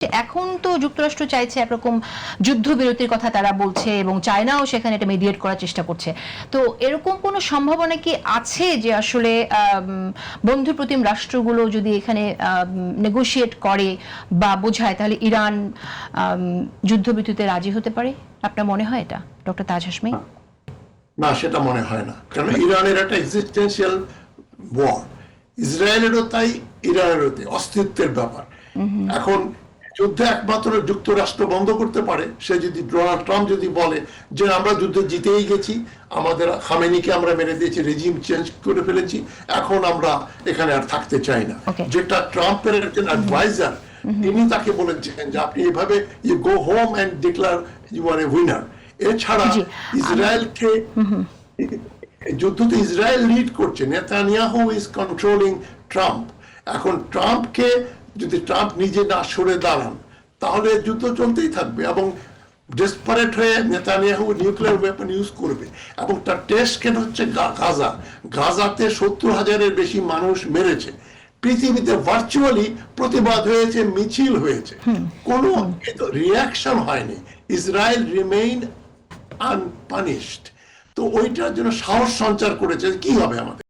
এখন তো যুক্তরাষ্ট্র চাইছে একরকম যুদ্ধবিরতির কথা তারা বলছে এবং চায়নাও সেখানে এটা মিডিয়েট করার চেষ্টা করছে। তো এরকম কোনো সম্ভাবনা কি আছে যে আসলে বন্ধু প্রতিম রাষ্ট্রগুলো যদি এখানে নেগোশিয়েট করে বা বোঝায় তাহলে ইরান যুদ্ধবিরতিতে রাজি হতে পারে? আপনার মনে হয় এটা, ডক্টর তাজ হাশমি? না, সেটা মনে হয় না, কারণ ইরানের একটা এক্সিস্টেন্সিয়াল ওয়ার, ইসরায়েলেরও তাই, ইরানেরও তাই, অস্তিত্বের ব্যাপার। এখন যুদ্ধ একমাত্র যুক্তরাষ্ট্র বন্ধ করতে পারে। সে যদি ডোনাল্ড ট্রাম্প যদি বলে যে আমরা যুদ্ধে জিতেই গেছি, আমাদের খামেনিকে আমরা মেরে দিয়েছি, রেজিম চেঞ্জ করে ফেলেছি, এখন আমরা এখানে আর থাকতে চাই না, যেটা ট্রাম্পের একজন অ্যাডভাইজার তিনি তাকে বলেছেন যে আপনি এভাবে you go home and declare you are a winner. এছাড়া ইসরায়েলকে যুদ্ধতে ইসরায়েল লিড করছে, নেতানিয়াহু ইজ কন্ট্রোলিং ট্রাম্প। এখন ট্রাম্পকে যদি ট্রাম্প নিজে না সরে দাঁড়ান তাহলে যুদ্ধ চলতেই থাকবে এবং ডেসপারেট হয়ে নেতানিয়াহু নিউক্লিয়ার ওয়েপন ইউজ করবে। এবং তার টেস্ট কেন হচ্ছে গাজা। গাজাতে 70,000-এর বেশি মানুষ মেরেছে। পৃথিবীতে ভার্চুয়ালি প্রতিবাদ হয়েছে, মিছিল হয়েছে, কোনো রিয়াকশন হয়নি। Israel remain আনপানিশড। তো ওইটার জন্য সাহস সঞ্চার করেছে কি হবে আমাদের।